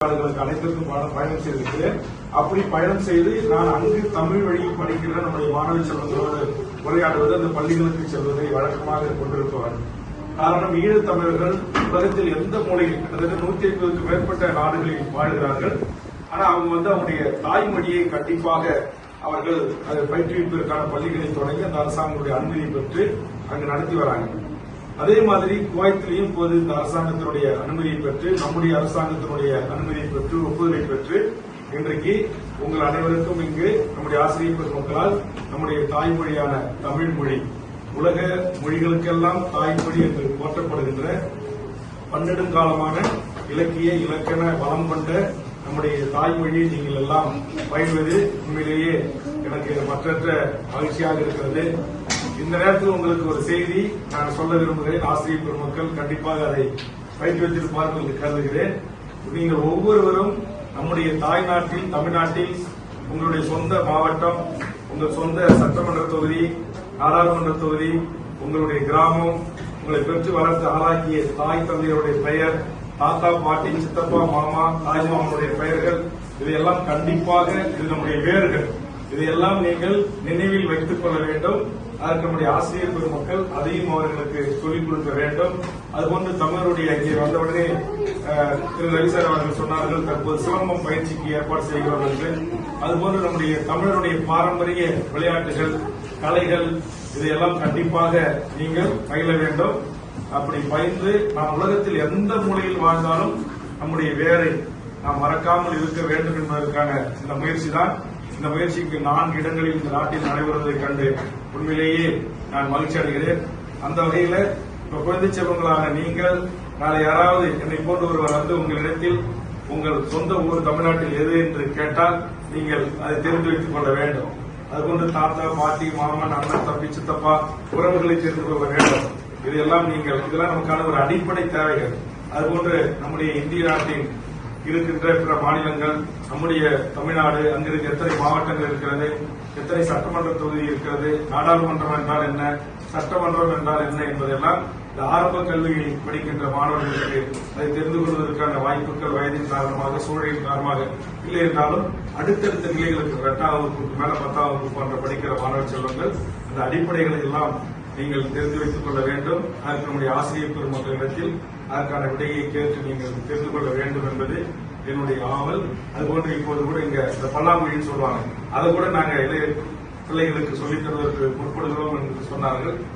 அனைத்திற்கும் பயணம் செய்திருக்கிறேன். அப்படி பயணம் செய்து நான் அங்கு தமிழ் வழியில் படிக்கின்ற நம்முடைய மாணவ செல்வங்களோடு உரையாடுவது, அந்த பள்ளிகளுக்கு செல்வதை வழக்கமாக கொண்டிருப்பவர். காரணம், ஈழத் தமிழர்கள் உலகத்தில் எந்த மூலையில் கிட்டத்தட்ட 150க்கும் மேற்பட்ட நாடுகளில் வாழ்கிறார்கள். ஆனா அவங்க அவங்களுடைய தாய்மொழியை கண்டிப்பாக அவர்கள் அதை பயிற்றுவிப்பதற்கான பள்ளிகளை தொடங்கி அந்த அரசாங்கத்துடைய அனுமதி பெற்று அங்கு நடத்தி வராங்க. அதே மாதிரி குவைத்திலையும் இப்போது இந்த அரசாங்கத்தினுடைய அனுமதியை பெற்று, நம்முடைய அரசாங்கத்தினுடைய அனுமதியை பெற்று, ஒப்புதலை பெற்று இன்றைக்கு உங்கள் அனைவருக்கும் இங்கு நம்முடைய ஆசிரியர் பெருமக்களால் நம்முடைய தாய்மொழியான தமிழ் மொழி, உலக மொழிகளுக்கெல்லாம் தாய்மொழி என்று போற்றப்படுகின்ற பன்னெடுங்காலமான இலக்கிய இலக்கண வளம் கொண்ட நம்முடைய தாய்மொழியை நீங்கள் எல்லாம் பயில்வது உண்மையிலேயே எனக்கு மற்றற்ற மகிழ்ச்சியாக இருக்கிறது. இந்த நேரத்தில் உங்களுக்கு ஒரு செய்தி நான் சொல்ல விரும்புகிறேன். ஆசிரியர் பெருமக்கள் கண்டிப்பாக அதை பயிற்றுவித்திருப்பார்கள் என்று கருதுகிறேன். நீங்கள் ஒவ்வொருவரும் நம்முடைய தாய்நாட்டில், தமிழ்நாட்டில் உங்களுடைய சொந்த மாவட்டம், உங்கள் சொந்த சட்டமன்ற தொகுதி, நாடாளுமன்ற தொகுதி, உங்களுடைய கிராமம், உங்களை பெற்று வளர்த்து ஆளாக்கிய தாய் தந்தையருடைய பெயர், தாத்தா பாட்டி, சித்தப்பா மாமா, தாய்மாமனுடைய பெயர்கள், இதையெல்லாம் கண்டிப்பாக இது நம்முடைய வேர்கள். இதையெல்லாம் நீங்கள் நினைவில் வைத்துக் கொள்ள வேண்டும். அதற்கு நம்முடைய ஆசிரியர் பெருமக்கள் அதையும் அவர்களுக்கு சொல்லிக் கொடுக்க வேண்டும். அதுபோன்று தமிழருடைய இங்கே வந்தவுடனே திரு ரவிசார் அவர்கள் சொன்னார்கள், தற்போது சிலம்பம் பயிற்சிக்கு ஏற்பாடு செய்கிறோம் என்று. அதுபோன்று நம்முடைய தமிழருடைய பாரம்பரிய விளையாட்டுகள், கலைகள், இதையெல்லாம் கண்டிப்பாக நீங்கள் பயில வேண்டும். அப்படி பயின்று நாம் உலகத்தில் எந்த மூலையில் வாழ்ந்தாலும் நம்முடைய வேரை நாம் மறக்காமல் இருக்க வேண்டும் என்பதற்கான இந்த முயற்சி தான். இந்த முயற்சிக்கு 4 இடங்களில் இந்த நாட்டில் நடைபெறுவதைக் கண்டு உண்மையிலேயே நான் மகிழ்ச்சி அடைகிறேன். அந்த வகையில இப்ப குழந்தை செல்வங்களான நீங்கள் நாளை யாராவது என்னை போன்ற ஒருவர் வந்து உங்களிடத்தில் உங்கள் சொந்த ஊர் தமிழ்நாட்டில் எது என்று கேட்டால் நீங்கள் அதை தெரிந்து வைத்துக் கொள்ள வேண்டும். அதுபோன்று தாத்தா பாட்டி மாமன் அண்ணன் தம்பி சித்தப்பா உறவுகளை தெரிந்து கொள்ள வேண்டும். இதெல்லாம் இதெல்லாம் நமக்கான ஒரு அடிப்படை தேவைகள். அதுபோன்று நம்முடைய இந்திய நாட்டின் இருக்கின்ற பிற மாநிலங்கள், நம்முடைய தமிழ்நாடு, அங்கிருந்து எத்தனை மாவட்டங்கள் இருக்கிறது, எத்தனை சட்டமன்ற தொகுதி இருக்கிறது, நாடாளுமன்றம் என்றால் என்ன, சட்டமன்றம் என்றால் என்ன என்பதெல்லாம் இந்த ஆரம்ப கல்வியில் படிக்கின்ற மாணவர்களுக்கு அதை தெரிந்து கொள்வதற்கான வாய்ப்புகள் வயதின் காரணமாக, சூழலின் காரணமாக இல்லை என்றாலும் அடுத்தடுத்த நிலைகளுக்கு 8ஆம் வகுப்புக்கு மேல 10ஆம் வகுப்பு போன்ற படிக்கிற மாணவ செல்வங்கள் அந்த அடிப்படைகளை எல்லாம் நீங்கள் தெரிந்து வைத்துக் கொள்ள வேண்டும். அதற்கு நம்முடைய ஆசிரியர் பெருமக்களிடத்தில் அதற்கான விடையை கேட்டு நீங்கள் தெரிந்து கொள்ள வேண்டும் என்பது என்னுடைய ஆவல். அதுபோன்று இப்போது கூட இங்க இந்த பல்லாமொழின்னு சொல்லுவாங்க, அதை கூட நாங்கள் பிள்ளைகளுக்கு சொல்லித் தருவதற்கு முற்படுகிறோம் என்று சொன்னார்கள்.